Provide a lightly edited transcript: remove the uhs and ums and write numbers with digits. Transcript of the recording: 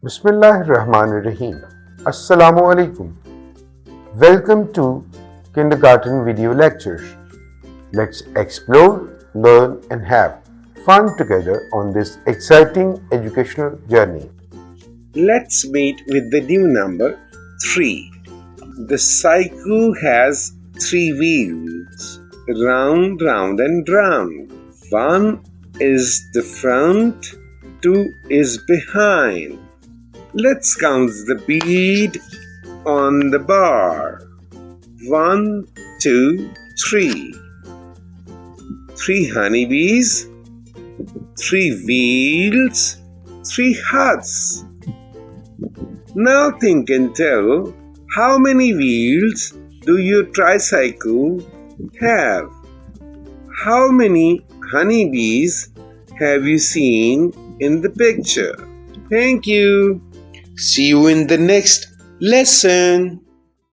Bismillahirrahmanirrahim. Assalamu alaikum. Welcome to Kindergarten Video Lectures. Let's explore, learn, and have fun together on this exciting educational journey. Let's meet with the new number 3. The cycle has 3 wheels, round, round, and round. 1 is the front, 2 is behind. Let's count the bead on the bar. 1, 2, 3. 3 honeybees, 3 wheels, 3 hearts. Now think and tell, how many wheels do your tricycle have? How many honeybees have you seen in the picture? Thank you. See you in the next lesson.